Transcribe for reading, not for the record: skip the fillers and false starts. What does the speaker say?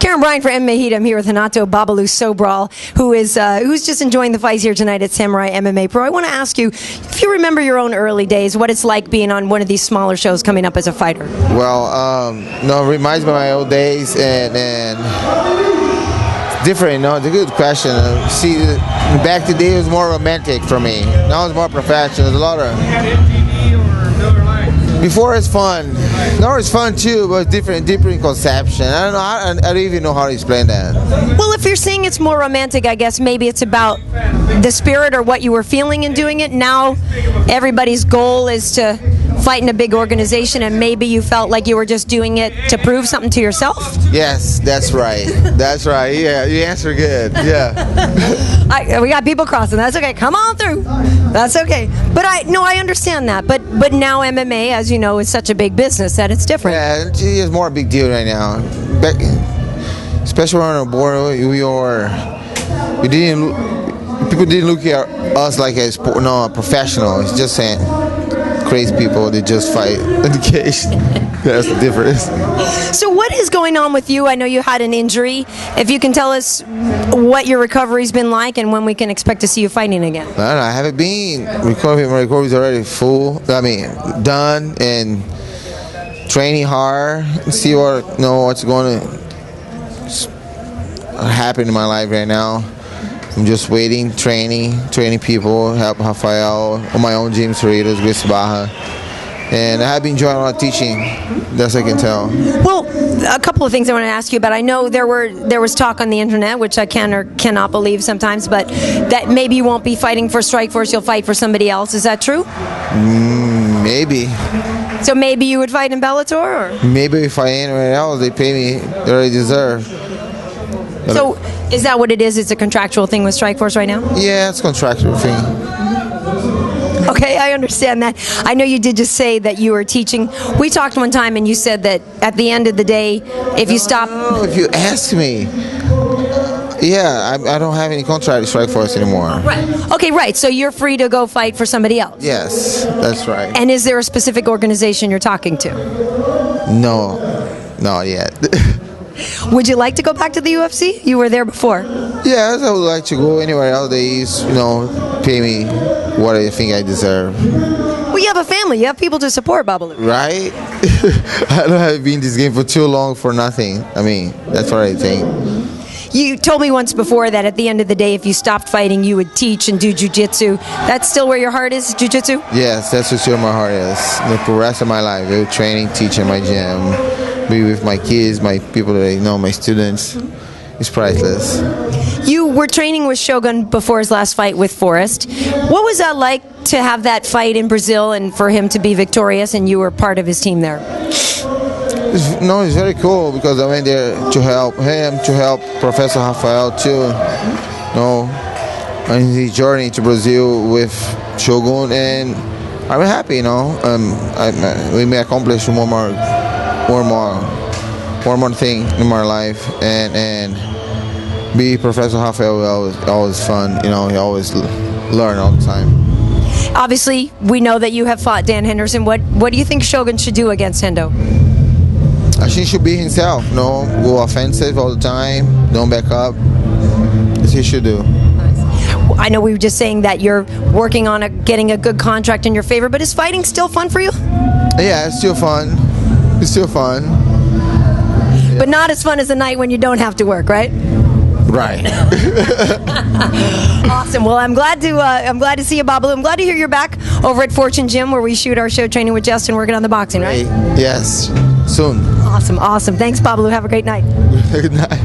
Karyn Bryant for MMA H.E.A.T. I'm here with Renato Babalu Sobral, who's just enjoying the fights here tonight at Samurai MMA Pro. I want to ask you, if you remember your own early days, what it's like being on one of these smaller shows coming up as a fighter. Well, it reminds me of my old days, and it's different. It's a good question. See, back the day it was more romantic for me. Now it's more professional. There's a lot of. Before it's fun. Now it's fun too, but different conception. I don't know. I don't even know how to explain that. Well, if you're saying it's more romantic, I guess maybe it's about the spirit or what you were feeling in doing it. Now, everybody's goal is to fight in a big organization, and maybe you felt like you were just doing it to prove something to yourself. Yes, that's right. That's right. Yeah, you answer good. Yeah. We got people crossing. That's okay. Come on through. That's okay. But I understand that. But now MMA, as you know, is such a big business that it's different. Yeah, it's more a big deal right now. Especially around the border, people didn't look at us like a professional. It's just saying crazy people that just fight in the cage. That's the difference. So what is going on with you? I know you had an injury. If you can tell us what your recovery's been like and when we can expect to see you fighting again. I don't know. I haven't been recovering. My recovery's already done and training hard. See what's going to happen in my life right now. I'm just waiting, training people, help Rafael on my own gym, Cerritos, Guisabarra. And I have been enjoying a lot of teaching, that's I can tell. Well, a couple of things I want to ask you about. I know there was talk on the internet, which I can or cannot believe sometimes, but that maybe you won't be fighting for Strikeforce, you'll fight for somebody else. Is that true? Maybe. So maybe you would fight in Bellator? Or? Maybe if I fight anywhere else, they pay me, they already deserve. So is that what it is? It's a contractual thing with Strikeforce right now? Yeah, it's a contractual thing. Okay, I understand that. I know you did just say that you were teaching. We talked one time and you said that at the end of the day, if you stop... No, if you ask me, yeah, I don't have any contract with Strikeforce anymore. Right. Okay, right. So you're free to go fight for somebody else? Yes, that's right. And is there a specific organization you're talking to? No, not yet. Would you like to go back to the UFC? You were there before. Yes, I would like to go anywhere else. They pay me what I think I deserve. Well, you have a family. You have people to support, Babalu. Right? I don't have been in this game for too long for nothing. I mean, that's what I think. You told me once before that at the end of the day, if you stopped fighting, you would teach and do jiu-jitsu. That's still where your heart is, jiu-jitsu? Yes, that's where my heart is. For the rest of my life, training, teaching my gym, be with my kids, my people that I know, my students. It's priceless. You were training with Shogun before his last fight with Forrest. What was that like to have that fight in Brazil and for him to be victorious and you were part of his team there? It's very cool because I went there to help him, to help Professor Rafael too. On his journey to Brazil with Shogun, and I'm happy. We may accomplish one more thing in my life, and be Professor Rafael always fun. He always learn all the time. Obviously, we know that you have fought Dan Henderson. What do you think Shogun should do against Hendo? I think he should be himself. Go offensive all the time. Don't back up. That's what he should do. I know we were just saying that you're working on getting a good contract in your favor, but is fighting still fun for you? Yeah, it's still fun. It's still fun. But not as fun as a night when you don't have to work, right? Right. Awesome. Well, I'm glad to see you, Babalu. I'm glad to hear you're back over at Fortune Gym where we shoot our show, Training with Justin, working on the boxing, right? Yes. Soon. Awesome. Thanks, Babalu. Have a great night. Good night.